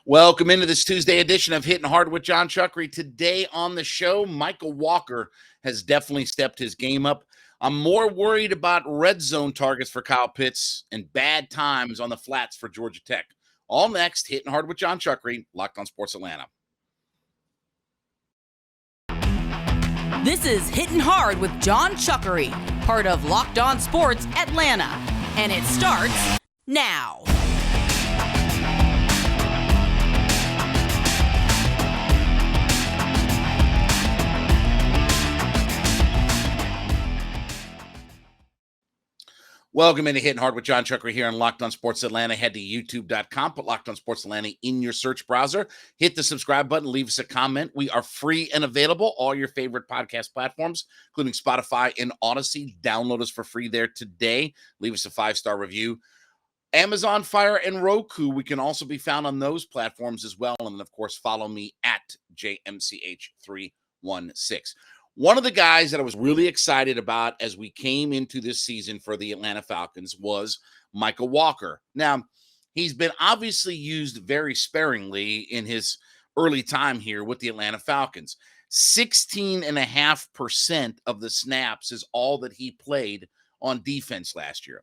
Welcome into this Tuesday edition of Hittin Hard with Jon Chuckery. Today on the show, Mykal Walker has definitely stepped his game up. I'm more worried about red zone targets for Kyle Pitts and bad times on the flats for Georgia Tech. All next, Hittin Hard with Jon Chuckery, Locked on Sports Atlanta. This is Hittin Hard with Jon Chuckery, part of Locked on Sports Atlanta. And it starts now. Welcome into Hittin Hard with Jon Chuckery here on Locked on Sports Atlanta. Head to youtube.com, put Locked on Sports Atlanta in your search browser. Hit the subscribe button, leave us a comment. We are free and available, all your favorite podcast platforms, including Spotify and Odyssey. Download us for free there today. Leave us a 5-star review. Amazon Fire and Roku, we can also be found on those platforms as well. And, of course, follow me at JMCH316. One of the guys that I was really excited about as we came into this season for the Atlanta Falcons was Mykal Walker. Now, he's been obviously used very sparingly in his early time here with the Atlanta Falcons. 16.5% of the snaps is all that he played on defense last year.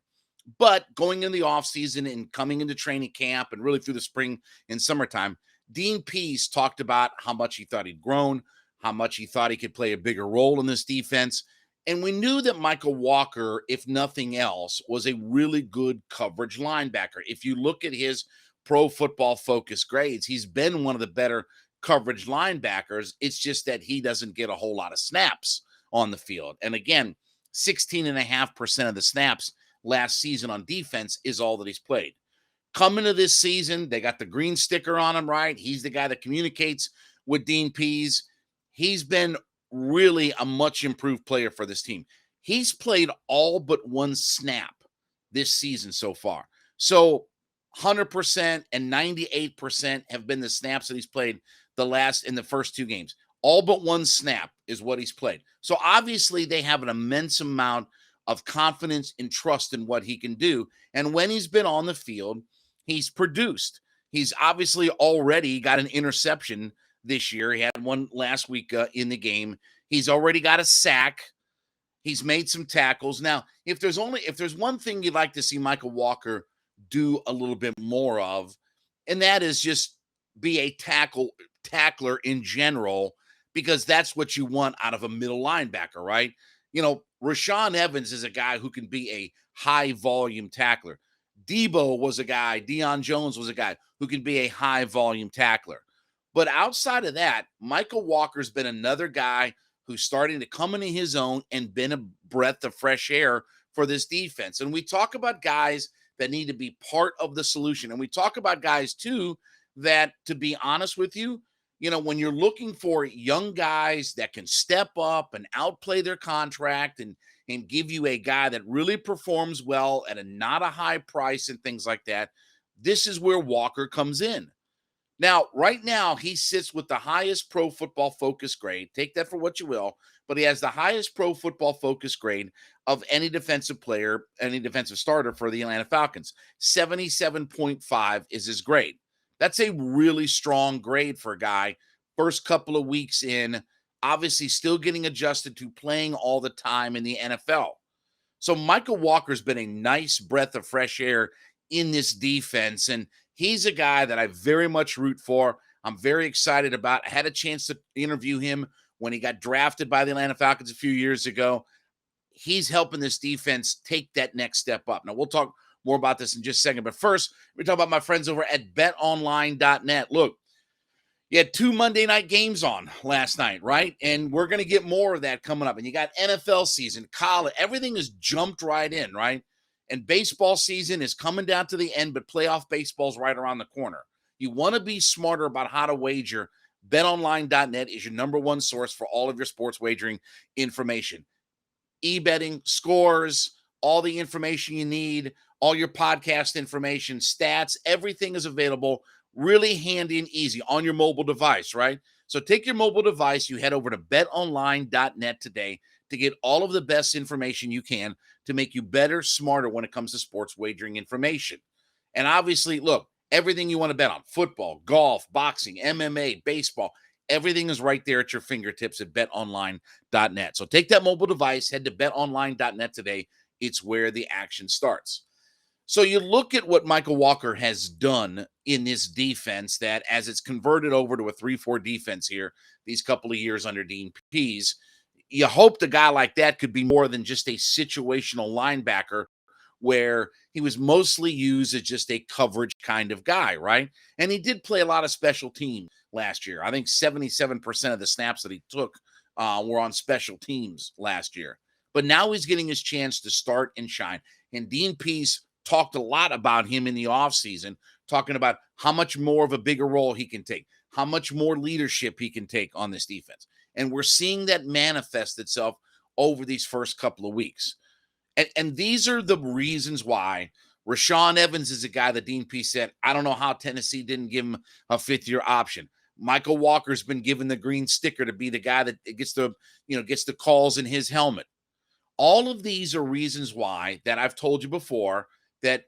But going in the offseason and coming into training camp and really through the spring and summertime, Dean Pease talked about how much he thought he'd grown, how much he thought he could play a bigger role in this defense. And we knew that Mykal Walker, if nothing else, was a really good coverage linebacker. If you look at his Pro Football Focus grades, he's been one of the better coverage linebackers. It's just that he doesn't get a whole lot of snaps on the field. And again, 16.5% of the snaps last season on defense is all that he's played. Coming to this season, they got the green sticker on him, right? He's the guy that communicates with Dean Pease. He's been really a much improved player for this team. He's played all but one snap this season so far. So 100% and 98% have been the snaps that he's played in the first two games. All but one snap is what he's played. So obviously they have an immense amount of confidence and trust in what he can do. And when he's been on the field, he's produced. He's obviously already got an interception this year. He had one last week in the game. He's already got a sack. He's made some tackles. Now, if there's one thing you'd like to see Mykal Walker do a little bit more of, and that is just be a tackler in general, because that's what you want out of a middle linebacker, right? You know, Rashaan Evans is a guy who can be a high volume tackler. Deion Jones was a guy who can be a high volume tackler. But outside of that, Mykal Walker's been another guy who's starting to come into his own and been a breath of fresh air for this defense. And we talk about guys that need to be part of the solution. And we talk about guys, too, that, to be honest with you, when you're looking for young guys that can step up and outplay their contract and give you a guy that really performs well at not a high price and things like that, this is where Walker comes in. Now, right now, he sits with the highest Pro Football Focus grade. Take that for what you will, but he has the highest Pro Football Focus grade of any defensive player, any defensive starter for the Atlanta Falcons. 77.5 is his grade. That's a really strong grade for a guy. First couple of weeks in, obviously still getting adjusted to playing all the time in the NFL. So Mykal Walker's been a nice breath of fresh air in this defense, and he's a guy that I very much root for. I'm very excited about. I had a chance to interview him when he got drafted by the Atlanta Falcons a few years ago. He's helping this defense take that next step up. Now, we'll talk more about this in just a second. But first, we're talking about my friends over at betonline.net. Look, you had 2 Monday night games on last night, right? And we're going to get more of that coming up. And you got NFL season, college. Everything has jumped right in, right? And baseball season is coming down to the end, but playoff baseball's right around the corner. You want to be smarter about how to wager. BetOnline.net is your number one source for all of your sports wagering information. E-betting, scores, all the information you need, all your podcast information, stats, everything is available really handy and easy on your mobile device, right? So take your mobile device, you head over to betonline.net today to get all of the best information you can to make you better, smarter when it comes to sports wagering information. And obviously, look, Everything you want to bet on, football, golf, boxing, MMA, baseball, everything is right there at your fingertips at betonline.net. So take that mobile device, head to betonline.net today. It's where the action starts. So you look at what Mykal Walker has done in this defense that as it's converted over to a 3-4 defense here, these couple of years under Dean Pease, you hope the guy like that could be more than just a situational linebacker where he was mostly used as just a coverage kind of guy, right? And he did play a lot of special teams last year. I think 77% of the snaps that he took were on special teams last year. But now he's getting his chance to start and shine. And Dean Pease talked a lot about him in the offseason, talking about how much more of a bigger role he can take, how much more leadership he can take on this defense. And we're seeing that manifest itself over these first couple of weeks. And these are the reasons why Rashaan Evans is a guy that Dean Pease said, I don't know how Tennessee didn't give him a fifth-year option. Mykal Walker's been given the green sticker to be the guy that gets the calls in his helmet. All of these are reasons why that I've told you before that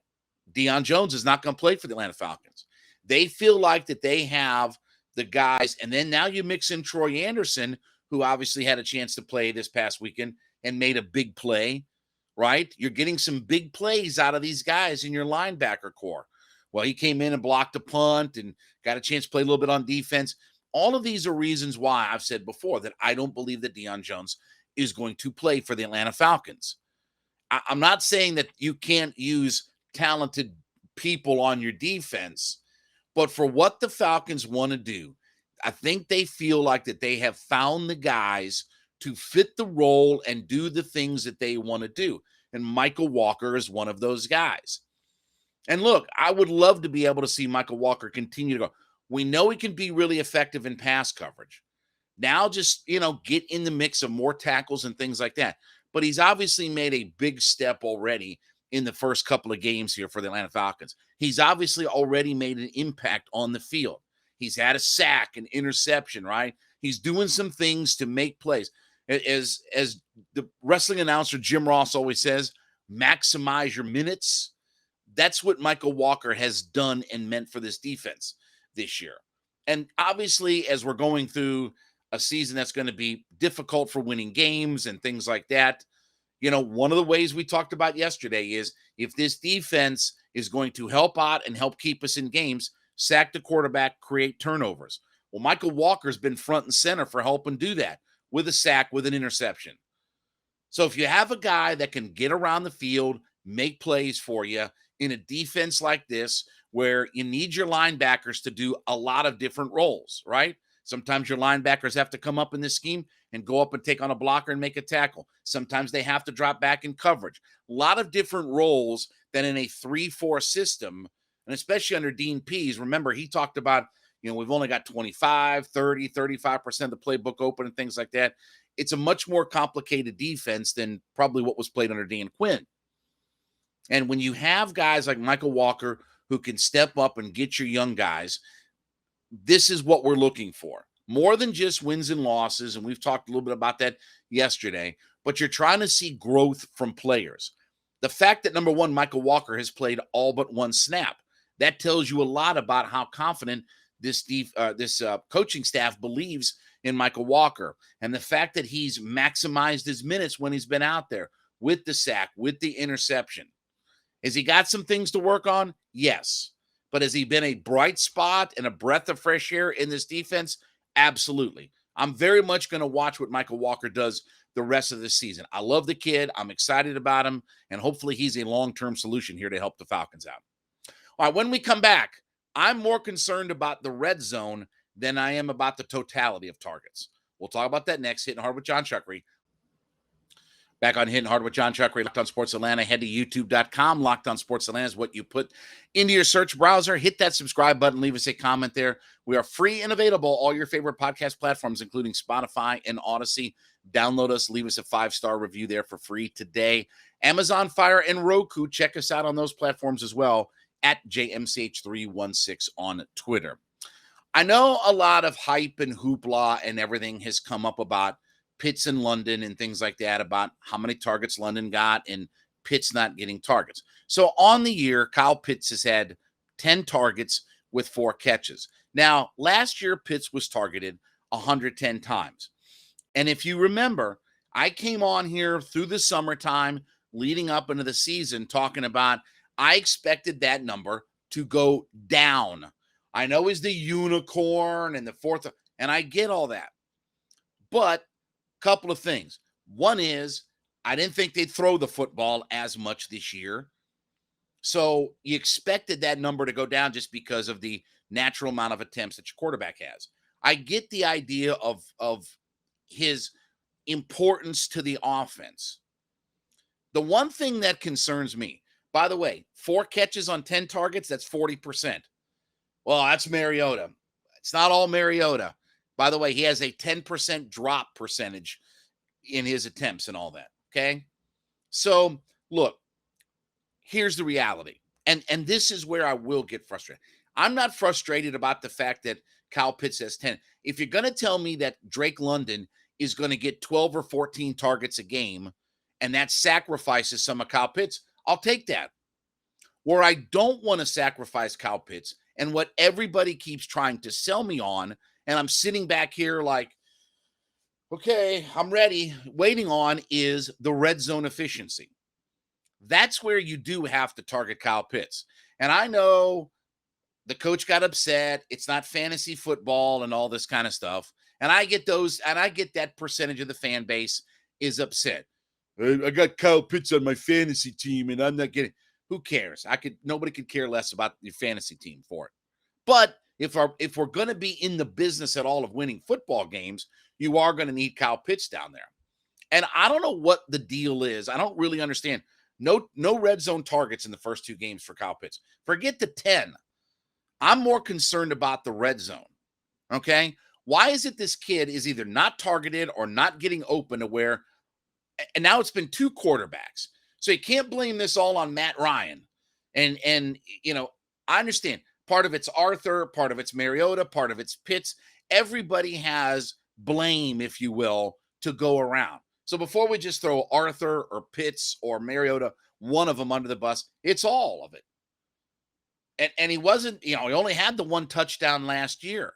Deion Jones is not going to play for the Atlanta Falcons. They feel like that they have the guys, and then now you mix in Troy Anderson, who obviously had a chance to play this past weekend and made a big play, right? You're getting some big plays out of these guys in your linebacker core. Well, he came in and blocked a punt and got a chance to play a little bit on defense. All of these are reasons why I've said before that I don't believe that Deion Jones is going to play for the Atlanta Falcons. I'm not saying that you can't use talented people on your defense, but for what the Falcons want to do, I think they feel like that they have found the guys to fit the role and do the things that they want to do. And Mykal Walker is one of those guys. And look, I would love to be able to see Mykal Walker continue to go. We know he can be really effective in pass coverage. Now just, get in the mix of more tackles and things like that. But he's obviously made a big step already in the first couple of games here for the Atlanta Falcons. He's obviously already made an impact on the field. He's had a sack, an interception, right? He's doing some things to make plays. As the wrestling announcer Jim Ross always says, maximize your minutes. That's what Mykal Walker has done and meant for this defense this year. And obviously, as we're going through a season that's going to be difficult for winning games and things like that, one of the ways we talked about yesterday is if this defense is going to help out and help keep us in games, sack the quarterback, create turnovers. Well, Mykal Walker's been front and center for helping do that with a sack, with an interception. So if you have a guy that can get around the field, make plays for you in a defense like this, where you need your linebackers to do a lot of different roles, right? Sometimes your linebackers have to come up in this scheme and go up and take on a blocker and make a tackle. Sometimes they have to drop back in coverage. A lot of different roles than in a 3-4 system, and especially under Dean Pease. Remember, he talked about, we've only got 25, 30, 35% of the playbook open and things like that. It's a much more complicated defense than probably what was played under Dan Quinn. And when you have guys like Mykal Walker who can step up and get your young guys, this is what we're looking for. More than just wins and losses, and we've talked a little bit about that yesterday, but you're trying to see growth from players. The fact that, number one, Mykal Walker has played all but one snap, that tells you a lot about how confident this coaching staff believes in Mykal Walker. And the fact that he's maximized his minutes when he's been out there with the sack, with the interception. Has he got some things to work on? Yes. But has he been a bright spot and a breath of fresh air in this defense? Absolutely. I'm very much going to watch what Mykal Walker does the rest of the season. I love the kid. I'm excited about him, and hopefully he's a long-term solution here to help the Falcons out. All right, when we come back, I'm more concerned about the red zone than I am about the totality of targets. We'll talk about that next. Hittin' Hard with Jon Chuckery. Back on Hittin' Hard with Jon Chuckery, Locked On Sports Atlanta. Head to youtube.com. Locked On Sports Atlanta is what you put into your search browser. Hit that subscribe button. Leave us a comment there. We are free and available all your favorite podcast platforms, including Spotify and Odyssey. Download us. Leave us a 5-star review there for free today. Amazon Fire and Roku. Check us out on those platforms as well at JMCH316 on Twitter. I know a lot of hype and hoopla and everything has come up about Pitts in London and things like that, about how many targets London got and Pitts not getting targets. So on the year, Kyle Pitts has had 10 targets with 4 catches. Now, last year, Pitts was targeted 110 times. And if you remember, I came on here through the summertime leading up into the season talking about I expected that number to go down. I know he's the unicorn and the fourth, and I get all that. But a couple of things. One is I didn't think they'd throw the football as much this year. So you expected that number to go down just because of the natural amount of attempts that your quarterback has. I get the idea of his importance to the offense. The one thing that concerns me, by the way, 4 catches on 10 targets, that's 40%. Well, that's Mariota. It's not all Mariota. By the way, he has a 10% drop percentage in his attempts and all that, okay? So, look, here's the reality. And this is where I will get frustrated. I'm not frustrated about the fact that Kyle Pitts has 10. If you're going to tell me that Drake London is going to get 12 or 14 targets a game, and that sacrifices some of Kyle Pitts, I'll take that. Where I don't want to sacrifice Kyle Pitts, and what everybody keeps trying to sell me on, and I'm sitting back here like, okay, I'm ready, waiting on, is the red zone efficiency. That's where you do have to target Kyle Pitts. And I know the coach got upset. It's not fantasy football and all this kind of stuff. And I get those, and I get that percentage of the fan base is upset. I got Kyle Pitts on my fantasy team, and I'm not getting. Who cares? Nobody could care less about your fantasy team for it. But if we're going to be in the business at all of winning football games, you are going to need Kyle Pitts down there. And I don't know what the deal is. I don't really understand. No red zone targets in the first 2 games for Kyle Pitts. Forget the 10. I'm more concerned about the red zone. Okay? Why is it this kid is either not targeted or not getting open to where, and now it's been 2 quarterbacks. So you can't blame this all on Matt Ryan. And you know, I understand part of it's Arthur, part of it's Mariota, part of it's Pitts. Everybody has blame, if you will, to go around. So before we just throw Arthur or Pitts or Mariota, one of them under the bus, it's all of it. And he wasn't, he only had the 1 touchdown last year.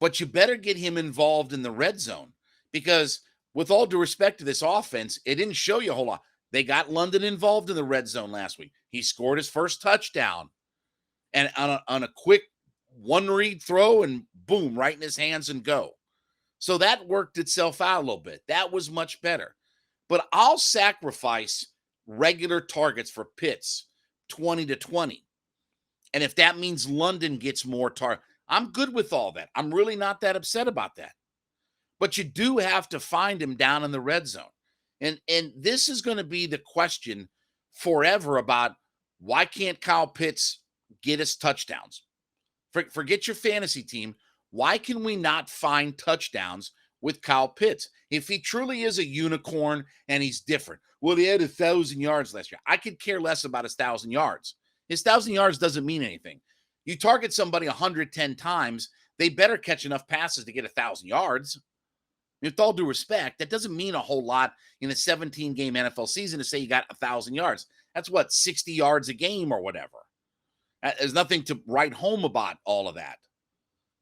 But you better get him involved in the red zone, because with all due respect to this offense, it didn't show you a whole lot. They got London involved in the red zone last week. He scored his first touchdown, and on a quick 1-read throw, and boom, right in his hands and go. So that worked itself out a little bit. That was much better. But I'll sacrifice regular targets for Pitts, 20 to 20. And if that means London gets more targets, I'm good with all that. I'm really not that upset about that. But you do have to find him down in the red zone. And this is going to be the question forever about why can't Kyle Pitts get us touchdowns? Forget your fantasy team. Why can we not find touchdowns with Kyle Pitts? If he truly is a unicorn and he's different. Well, he had 1,000 yards last year. I could care less about his 1,000 yards. His 1,000 yards doesn't mean anything. You target somebody 110 times, they better catch enough passes to get 1,000 yards. With all due respect, that doesn't mean a whole lot in a 17-game NFL season to say you got 1,000 yards. That's what, 60 yards a game or whatever. There's nothing to write home about all of that.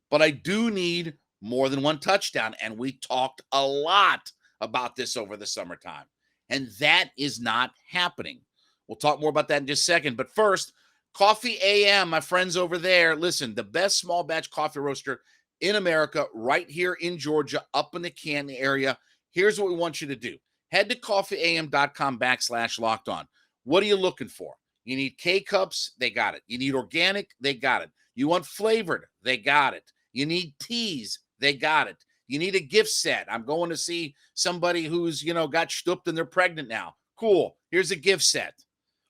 But I do need more than 1 touchdown, and we talked a lot about this over the summertime, and that is not happening. We'll talk more about that in just a second, but first, Coffee AM, my friends over there. Listen, the best small batch coffee roaster in America, right here in Georgia, up in the Canton area. Here's what we want you to do. Head to coffeeam.com/lockedon. What are you looking for? You need K-Cups? They got it. You need organic? They got it. You want flavored? They got it. You need teas? They got it. You need a gift set. I'm going to see somebody who's, got stooped and they're pregnant now. Cool. Here's a gift set.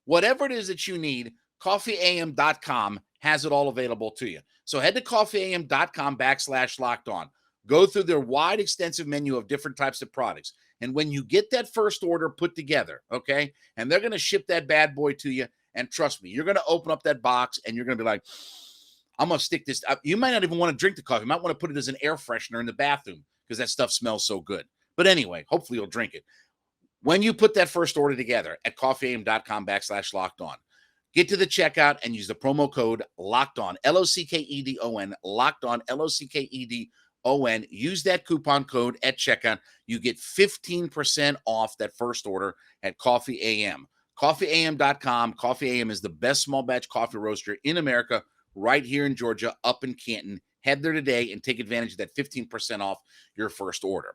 Whatever it is that you need, coffeeam.com has it all available to you. So head to coffeeam.com/lockedon. Go through their wide, extensive menu of different types of products. And when you get that first order put together, okay, and they're going to ship that bad boy to you, and trust me, you're going to open up that box and you're going to be like, I'm going to stick this. You might not even want to drink the coffee. You might want to put it as an air freshener in the bathroom because that stuff smells so good. But anyway, hopefully you'll drink it. When you put that first order together at coffeeam.com/lockedon, Get to the checkout and use the promo code Locked On, LOCKEDON, Locked On, LOCKEDON. Use that coupon code at checkout. You get 15% off that first order at Coffee AM. CoffeeAM.com. Coffee AM is the best small batch coffee roaster in America, right here in Georgia, up in Canton. Head there today and take advantage of that 15% off your first order.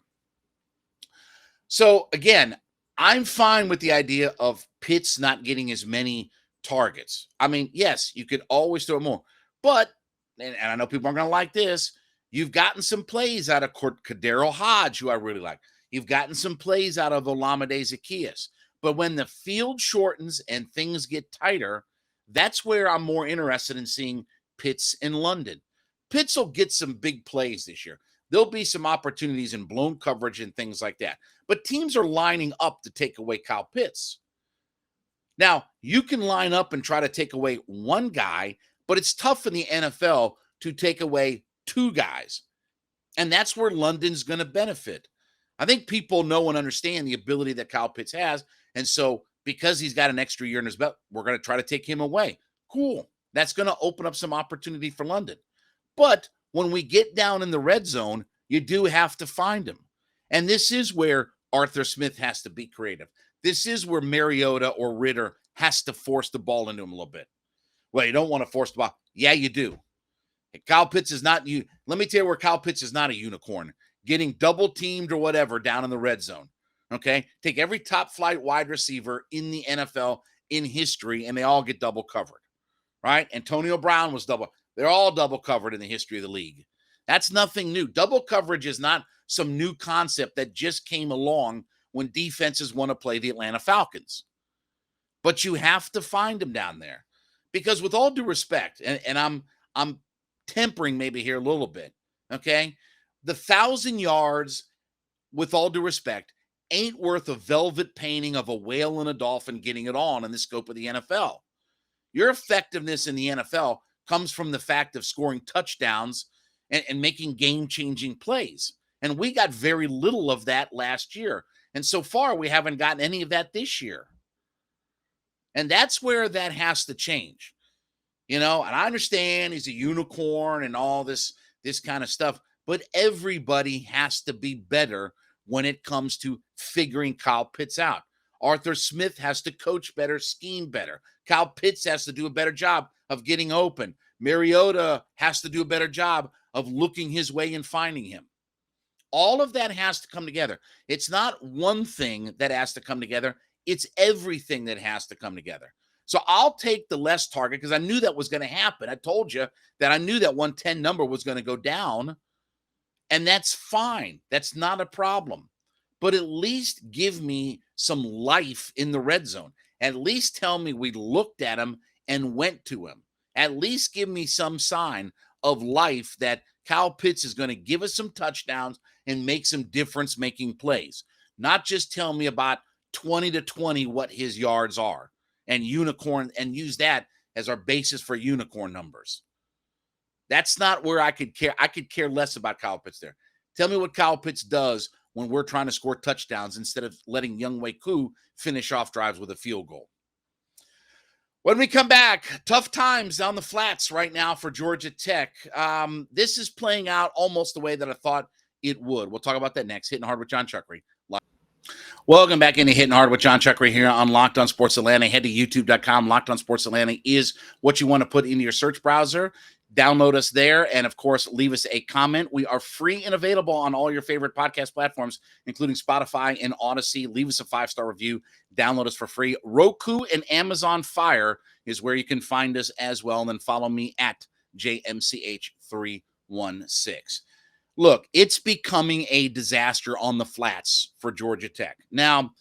So, again, I'm fine with the idea of Pitts not getting as many targets. I mean, yes, you could always throw more, but, and I know people aren't going to like this, you've gotten some plays out of Kadero Hodge, who I really like. You've gotten some plays out of Olamide Zaccheaus. But when the field shortens and things get tighter, that's where I'm more interested in seeing Pitts in London. Pitts will get some big plays this year. There'll be some opportunities in blown coverage and things like that. But teams are lining up to take away Kyle Pitts. Now, you can line up and try to take away one guy, but it's tough in the NFL to take away two guys. And that's where London's going to benefit. I think people know and understand the ability that Kyle Pitts has. And so because he's got an extra year in his belt, we're going to try to take him away. Cool. That's going to open up some opportunity for London. But when we get down in the red zone, you do have to find him. And this is where Arthur Smith has to be creative. This is where Mariota or Ritter has to force the ball into him a little bit. Well, you don't want to force the ball. Yeah, you do. Kyle Pitts is not you. Let me tell you where Kyle Pitts is not a unicorn. Getting double teamed or whatever down in the red zone. Okay? Take every top flight wide receiver in the NFL in history, and they all get double covered. Right? Antonio Brown was double. They're all double covered in the history of the league. That's nothing new. Double coverage is not some new concept that just came along when defenses want to play the Atlanta Falcons. But you have to find them down there. Because with all due respect, and I'm tempering maybe here a little bit, okay? The 1,000 yards, with all due respect, ain't worth a velvet painting of a whale and a dolphin getting it on in the scope of the NFL. Your effectiveness in the NFL comes from the fact of scoring touchdowns and making game-changing plays. And we got very little of that last year. And so far, we haven't gotten any of that this year. And that's where that has to change. You know, and I understand he's a unicorn and all this kind of stuff, but everybody has to be better when it comes to figuring Kyle Pitts out. Arthur Smith has to coach better, scheme better. Kyle Pitts has to do a better job of getting open. Mariota has to do a better job of looking his way and finding him. All of that has to come together. It's not one thing that has to come together. It's everything that has to come together. So I'll take the less target because I knew that was going to happen. I told you that I knew that 110 number was going to go down, and that's fine. That's not a problem. But at least give me some life in the red zone. At least tell me we looked at him and went to him. At least give me some sign of life that Kyle Pitts is going to give us some touchdowns and make some difference-making plays. Not just tell me about 20 to 20 what his yards are and unicorn and use that as our basis for unicorn numbers. That's not where I could care. I could care less about Kyle Pitts there. Tell me what Kyle Pitts does when we're trying to score touchdowns instead of letting Younghoe Koo finish off drives with a field goal. When we come back, tough times down the flats right now for Georgia Tech. This is playing out almost the way that I thought it would. We'll talk about that next. Hittin' Hard with Jon Chuckery. Welcome back into Hittin' Hard with Jon Chuckery here on Locked On Sports Atlanta. Head to youtube.com. Locked On Sports Atlanta is what you want to put into your search browser. Download us there, and of course, leave us a comment. We are free and available on all your favorite podcast platforms, including Spotify and Odyssey. Leave us a 5-star review. Download us for free. Roku and Amazon Fire is where you can find us as well. And then follow me at JMCH316. Look, it's becoming a disaster on the flats for Georgia Tech. Now,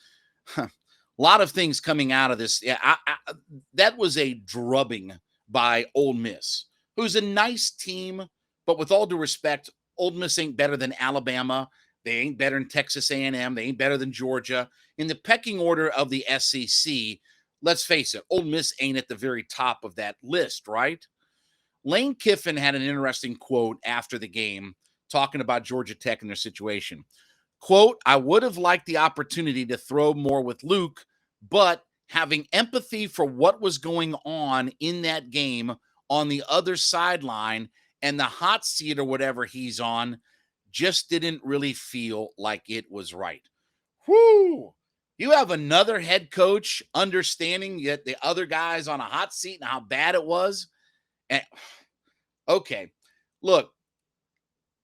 a lot of things coming out of this. Yeah, that was a drubbing by Ole Miss, who's a nice team, but with all due respect, Ole Miss ain't better than Alabama. They ain't better than Texas A&M. They ain't better than Georgia. In the pecking order of the SEC, let's face it, Ole Miss ain't at the very top of that list, right? Lane Kiffin had an interesting quote after the game talking about Georgia Tech and their situation. Quote, "I would have liked the opportunity to throw more with Luke, but having empathy for what was going on in that game on the other sideline, and the hot seat or whatever he's on just didn't really feel like it was right. Whoo! You have another head coach understanding that the other guy's on a hot seat and how bad it was. And okay, look,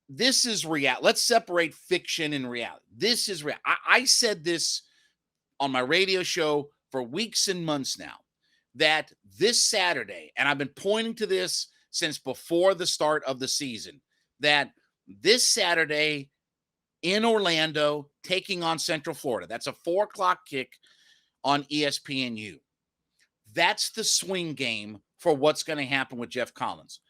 this is reality. Let's separate fiction and reality. This is real. I said this on my radio show for weeks and months now, that this Saturday, and I've been pointing to this since before the start of the season, that this Saturday in Orlando, taking on Central Florida, that's a 4:00 kick on ESPNU. That's the swing game for what's going to happen with Geoff Collins.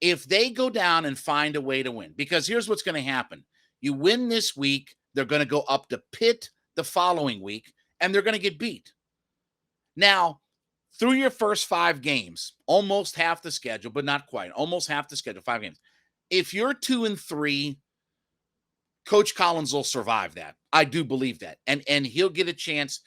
If they go down and find a way to win, because here's what's going to happen. You win this week, they're going to go up to Pitt the following week, and they're going to get beat. Now, through your first 5 games, almost half the schedule, but not quite, almost half the schedule, 5 games. If you're 2-3, Coach Collins will survive that. I do believe that. And he'll get a chance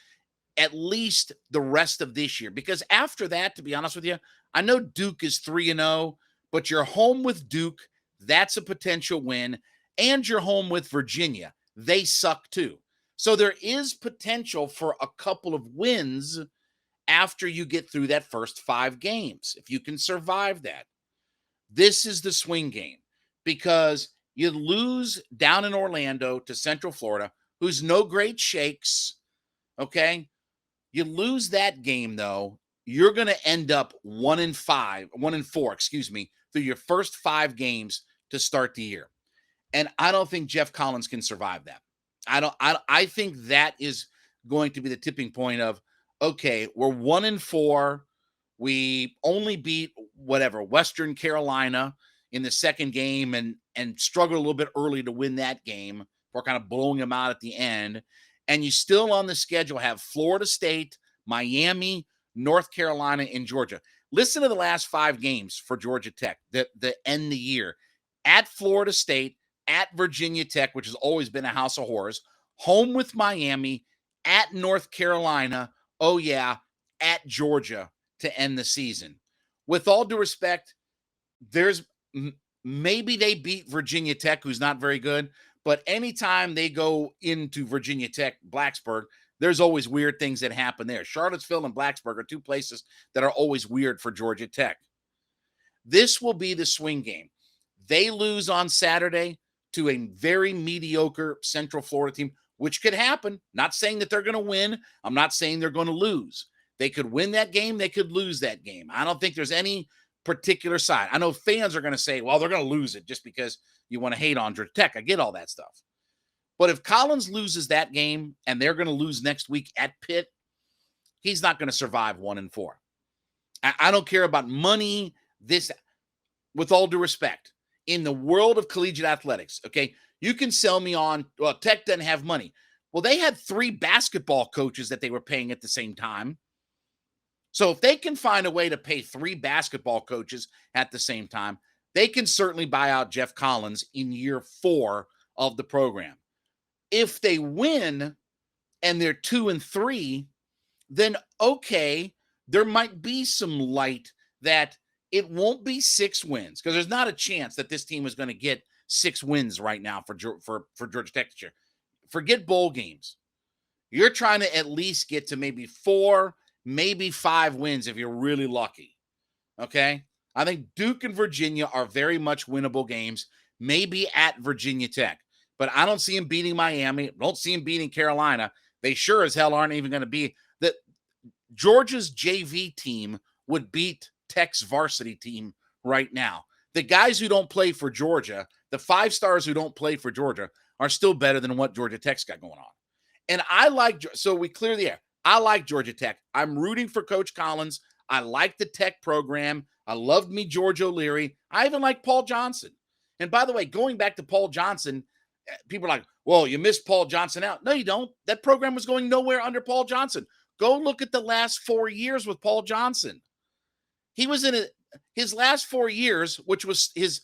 at least the rest of this year. Because after that, to be honest with you, I know Duke is 3-0, but you're home with Duke. That's a potential win. And you're home with Virginia. They suck too. So there is potential for a couple of wins after you get through that first 5 games, if you can survive that. This is the swing game, because you lose down in Orlando to Central Florida, who's no great shakes, okay? You lose that game, though, you're going to end up 1-4, through your first 5 games to start the year. And I don't think Geoff Collins can survive that. I think that is going to be the tipping point of, okay, we're 1-4. We only beat Western Carolina in the second game and struggled a little bit early to win that game for kind of blowing them out at the end. And you still on the schedule have Florida State, Miami, North Carolina, and Georgia. Listen to the last 5 games for Georgia Tech that end the year. At Florida State, at Virginia Tech, which has always been a house of horrors, home with Miami, at North Carolina, at Georgia to end the season. With all due respect, there's maybe they beat Virginia Tech, who's not very good, but anytime they go into Virginia Tech, Blacksburg, there's always weird things that happen there. Charlottesville and Blacksburg are 2 places that are always weird for Georgia Tech. This will be the swing game. They lose on Saturday to a very mediocre Central Florida team, which could happen. Not saying that they're going to win. I'm not saying they're going to lose. They could win that game. They could lose that game. I don't think there's any particular side. I know fans are going to say, well, they're going to lose it just because you want to hate on Georgia Tech. I get all that stuff. But if Collins loses that game and they're going to lose next week at Pitt, he's not going to survive 1-4. I don't care about money. This, with all due respect, in the world of collegiate athletics, okay, you can sell me on, well, Tech doesn't have money. Well, they had 3 basketball coaches that they were paying at the same time. So if they can find a way to pay 3 basketball coaches at the same time, they can certainly buy out Geoff Collins in year 4 of the program. If they win and they're 2-3, then okay, there might be some light that it won't be 6 wins, because there's not a chance that this team is going to get 6 wins right now for Georgia Tech this year. Forget bowl games. You're trying to at least get to maybe 4, maybe 5 wins if you're really lucky. Okay? I think Duke and Virginia are very much winnable games, maybe at Virginia Tech. But I don't see them beating Miami. Don't see them beating Carolina. They sure as hell aren't even going to be. That Georgia's JV team would beat Tech's varsity team right now. The guys who don't play for Georgia, the 5 stars who don't play for Georgia, are still better than what Georgia Tech's got going on. And I like, so we clear the air. I like Georgia Tech. I'm rooting for Coach Collins. I like the Tech program. I loved me George O'Leary. I even like Paul Johnson. And by the way, going back to Paul Johnson, people are like, well, you missed Paul Johnson out. No, you don't. That program was going nowhere under Paul Johnson. Go look at the last 4 years with Paul Johnson. He was in his last 4 years, which was his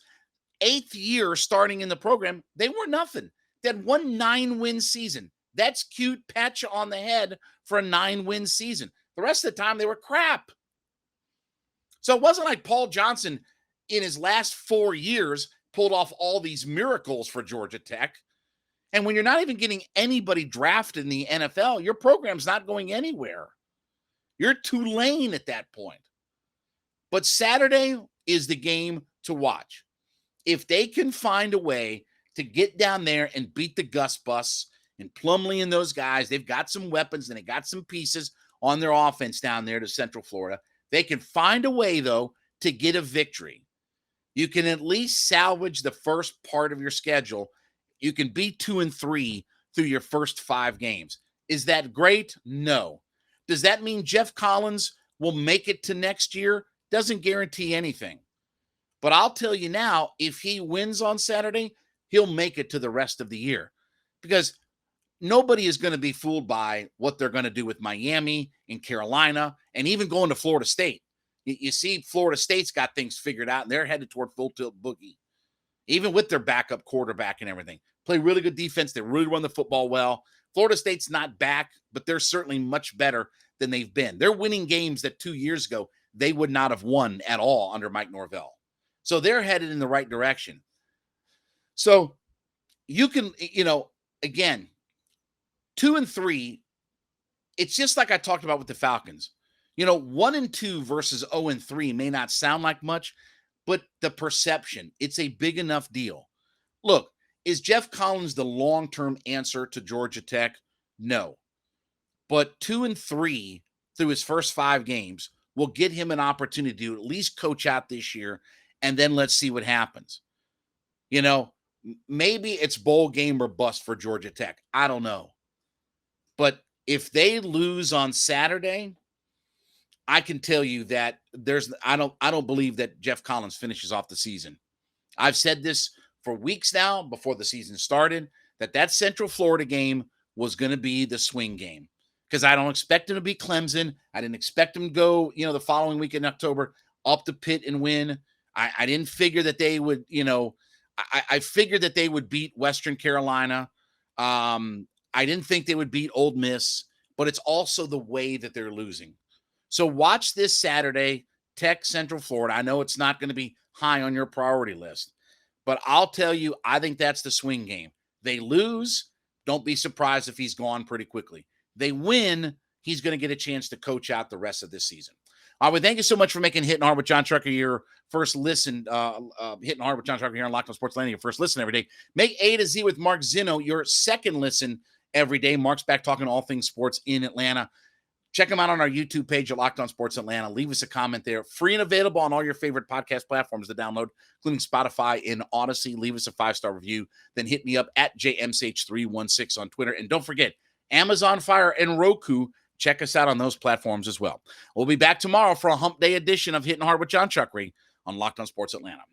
8th year starting in the program. They were nothing. They had 1 9-win season. That's cute, pat you on the head for a 9-win season. The rest of the time, they were crap. So it wasn't like Paul Johnson in his last 4 years pulled off all these miracles for Georgia Tech. And when you're not even getting anybody drafted in the NFL, your program's not going anywhere. You're Tulane at that point. But Saturday is the game to watch. If they can find a way to get down there and beat the Gus Bus and Plumlee and those guys, they've got some weapons and they got some pieces on their offense down there to Central Florida. They can find a way, though, to get a victory. You can at least salvage the first part of your schedule. You can be 2-3 through your first 5 games. Is that great? No. Does that mean Geoff Collins will make it to next year? Doesn't guarantee anything. But I'll tell you now, if he wins on Saturday, he'll make it to the rest of the year. Because nobody is going to be fooled by what they're going to do with Miami and Carolina and even going to Florida State. You see, Florida State's got things figured out, and they're headed toward full tilt boogie, even with their backup quarterback and everything. Play really good defense. They really run the football well. Florida State's not back, but they're certainly much better than they've been. They're winning games that 2 years ago they would not have won at all under Mike Norvell. So they're headed in the right direction. So you can, again, 2-3, it's just like I talked about with the Falcons. 1-2 versus 0-3 may not sound like much, but the perception, it's a big enough deal. Look, is Geoff Collins the long-term answer to Georgia Tech? No. But 2-3 through his first 5 games will get him an opportunity to at least coach out this year, and then let's see what happens. Maybe it's bowl game or bust for Georgia Tech. I don't know. But if they lose on Saturday, I can tell you that I don't believe that Geoff Collins finishes off the season. I've said this for weeks now before the season started, that Central Florida game was going to be the swing game. Because I don't expect him to be Clemson. I didn't expect him to go, the following week in October up to Pitt and win. I didn't figure that they would, I figured that they would beat Western Carolina. I didn't think they would beat Ole Miss, but it's also the way that they're losing. So watch this Saturday, Tech Central Florida. I know it's not going to be high on your priority list, but I'll tell you, I think that's the swing game. They lose, don't be surprised if he's gone pretty quickly. They win, he's going to get a chance to coach out the rest of this season. All right, well, thank you so much for making Hittin' Hard with Jon Chuckery your first listen. Hittin' Hard with Jon Chuckery here on Locked On Sports Atlanta, your first listen every day. Make A to Z with Mark Zinno your second listen every day. Mark's back talking all things sports in Atlanta. Check him out on our YouTube page at Locked On Sports Atlanta. Leave us a comment there. Free and available on all your favorite podcast platforms to download, including Spotify and Odyssey. Leave us a 5-star review. Then hit me up at JMSH316 on Twitter. And don't forget, Amazon Fire and Roku. Check us out on those platforms as well. We'll be back tomorrow for a hump day edition of Hittin' Hard with Jon Chuckery on Locked On Sports Atlanta.